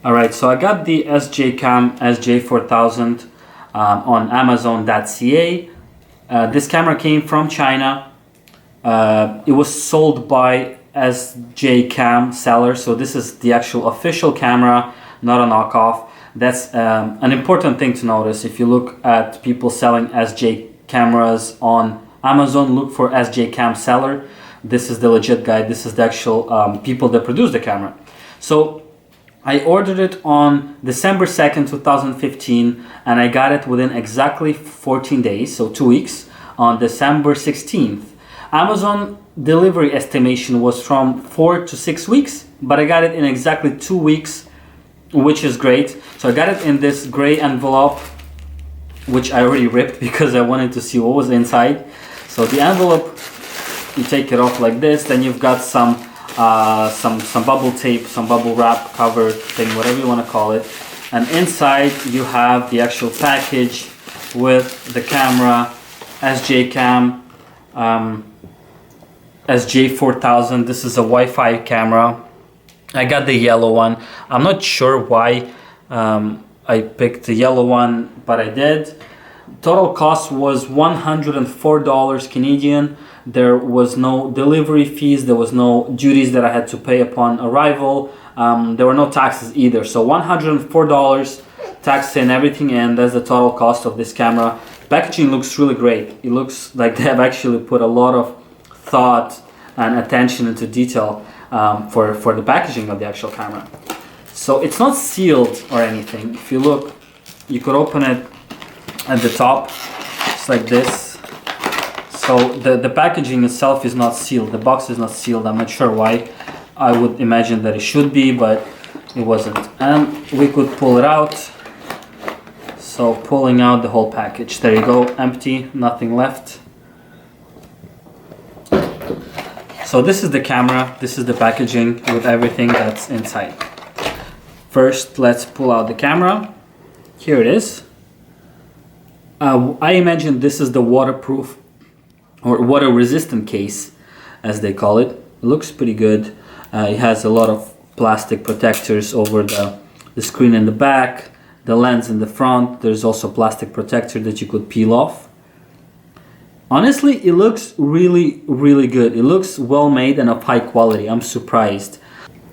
Alright, so I got the SJCAM SJ4000 on Amazon.ca. This camera came from China. It was sold by SJCAM seller, so this is the actual official camera, not a knockoff. That's an important thing to notice. If you look at people selling SJ cameras on Amazon, look for SJCAM seller. This is the legit guy. This is the actual people that produce the camera. So I ordered it on December 2nd, 2015, and I got it within exactly 14 days, so 2 weeks, on December 16th. Amazon delivery estimation was from 4 to 6 weeks, but I got it in exactly 2 weeks, which is great. So I got it in this gray envelope, which I already ripped because I wanted to see what was inside. So the envelope, you take it off like this, then you've got some bubble tape, some bubble wrap cover thing, whatever you want to call it. And inside you have the actual package with the camera, SJCAM SJ4000. This is a Wi-Fi camera. I got the yellow one. I'm not sure why I picked the yellow one, but I did. Total cost was $104 Canadian. There was no delivery fees, there was no duties that I had to pay upon arrival. There were no taxes either. So $104, tax and everything, and that's the total cost of this camera. Packaging looks really great. It looks like they have actually put a lot of thought and attention into detail for the packaging of the actual camera. So it's not sealed or anything. If you look, you could open it at the top, just like this. So the packaging itself is not sealed. The box is not sealed. I'm not sure why. I would imagine that it should be, but it wasn't. And we could pull it out. So pulling out the whole package. There you go, empty, nothing left. So this is the camera. This is the packaging with everything that's inside. First, let's pull out the camera. Here it is. I imagine this is the waterproof or water resistant case, as they call it. It looks pretty good. It has a lot of plastic protectors over the screen in the back, the lens in the front. There's also a plastic protector that you could peel off. Honestly, it looks really, really good. It looks well made and of high quality. I'm surprised.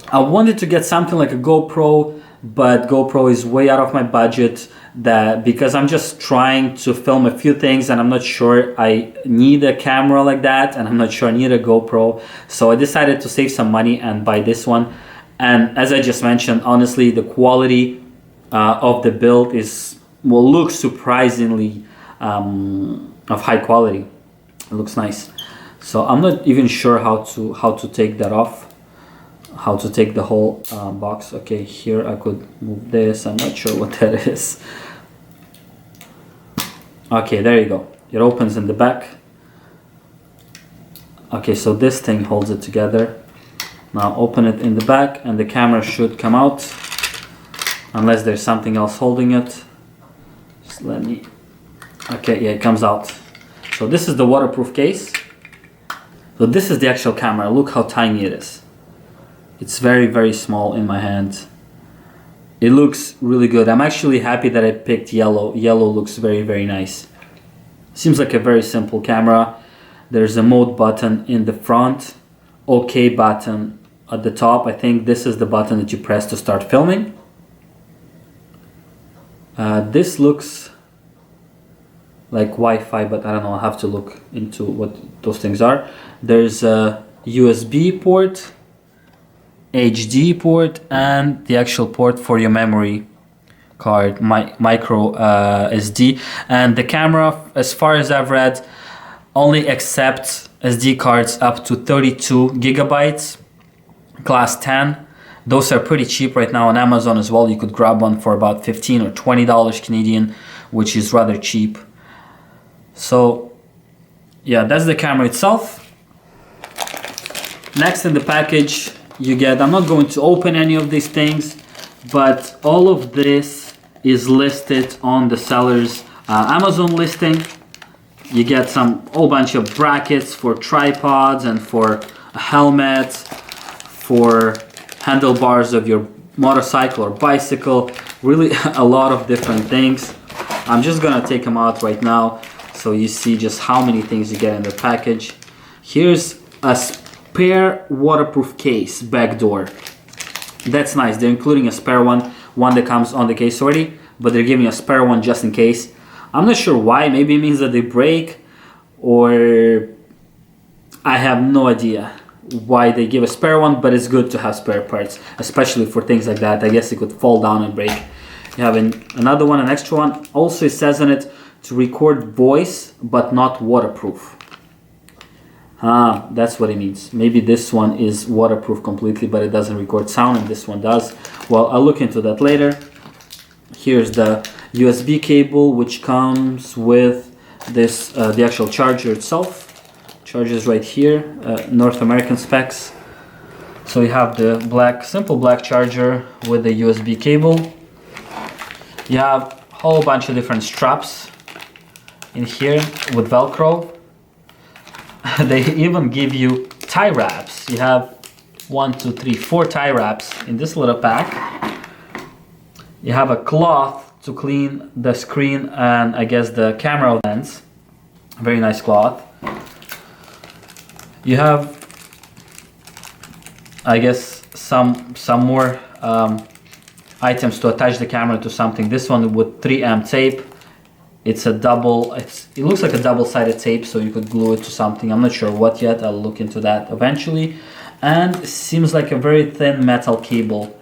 I wanted to get something like a GoPro, but GoPro is way out of my budget, because I'm just trying to film a few things and I'm not sure I need a camera like that, and I'm not sure I need a GoPro. So I decided to save some money and buy this one. And as I just mentioned, honestly, the quality of the build looks surprisingly of high quality. It looks nice. So I'm not even sure how to take that off. How to take the whole box. Okay, here I could move this. I'm not sure what that is. Okay, there you go. It opens in the back. Okay, so this thing holds it together. Now open it in the back and the camera should come out, unless there's something else holding it. Just let me... Okay, yeah, it comes out. So this is the waterproof case. So this is the actual camera. Look how tiny it is. It's very, very small in my hand. It looks really good. I'm actually happy that I picked yellow. Yellow looks very, very nice. Seems like a very simple camera. There's a mode button in the front. OK button at the top. I think this is the button that you press to start filming. This looks like Wi-Fi, but I don't know. I'll have to look into what those things are. There's a USB port, HD port, and the actual port for your memory card, micro SD. And the camera, as far as I've read, only accepts SD cards up to 32 gigabytes, class 10. Those are pretty cheap right now on Amazon as well. You could grab one for about $15 or $20 Canadian, which is rather cheap. So yeah, that's the camera itself. Next in the package, you get, I'm not going to open any of these things, but all of this is listed on the seller's Amazon listing. You get some whole bunch of brackets for tripods and for a helmet, for handlebars of your motorcycle or bicycle, really a lot of different things. I'm just gonna take them out right now so you see just how many things you get in the package. Here's a spare waterproof case, back door. That's nice. They're including a spare one that comes on the case already, but they're giving a spare one just in case. I'm not sure why. Maybe it means that they break, or I have no idea why they give a spare one, but it's good to have spare parts, especially for things like that. I guess it could fall down and break. You have another one, an extra one. Also, it says on it to record voice, but not waterproof. That's what it means. Maybe this one is waterproof completely, but it doesn't record sound, and this one does. Well, I'll look into that later. Here's the USB cable, which comes with this, the actual charger itself. Charges right here, North American specs. So you have the simple black charger with the USB cable. You have a whole bunch of different straps in here with Velcro. They even give you tie wraps. You have 1, 2, 3, 4 tie wraps in this little pack. You have a cloth to clean the screen and I guess the camera lens. Very nice cloth. You have, I guess, some more items to attach the camera to something. This one with 3M tape. It's a double. It looks like a double-sided tape, so you could glue it to something. I'm not sure what yet. I'll look into that eventually. And it seems like a very thin metal cable.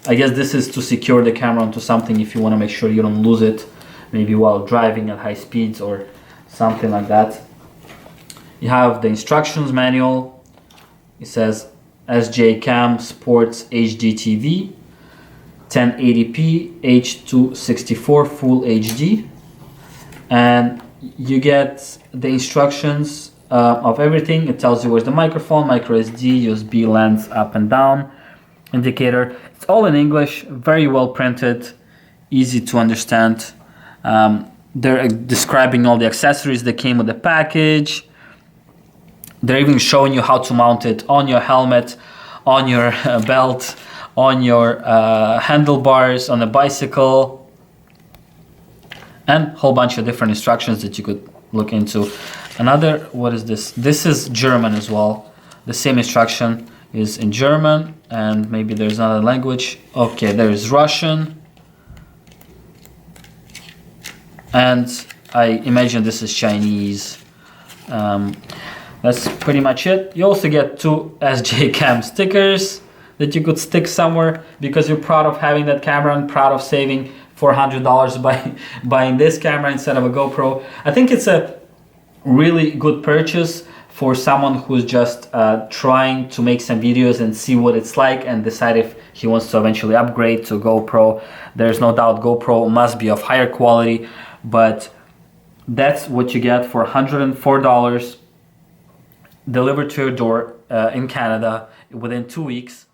I guess this is to secure the camera onto something if you want to make sure you don't lose it, maybe while driving at high speeds or something like that. You have the instructions manual. It says SJCAM Sports HD TV, 1080p, H264 Full HD. And you get the instructions of everything. It tells you where's the microphone, micro SD, USB lens up and down, indicator. It's all in English, very well printed, easy to understand. They're describing all the accessories that came with the package. They're even showing you how to mount it on your helmet, on your belt, on your handlebars, on a bicycle, and a whole bunch of different instructions that you could look into. What is this? This is German as well. The same instruction is in German, and maybe there's another language. Okay, there is Russian. And I imagine this is Chinese. That's pretty much it. You also get 2 SJCAM stickers that you could stick somewhere because you're proud of having that camera and proud of saving $400 by buying this camera instead of a GoPro. I think it's a really good purchase for someone who's just trying to make some videos and see what it's like and decide if he wants to eventually upgrade to GoPro. There's no doubt GoPro must be of higher quality, but that's what you get for $104, delivered to your door in Canada within 2 weeks.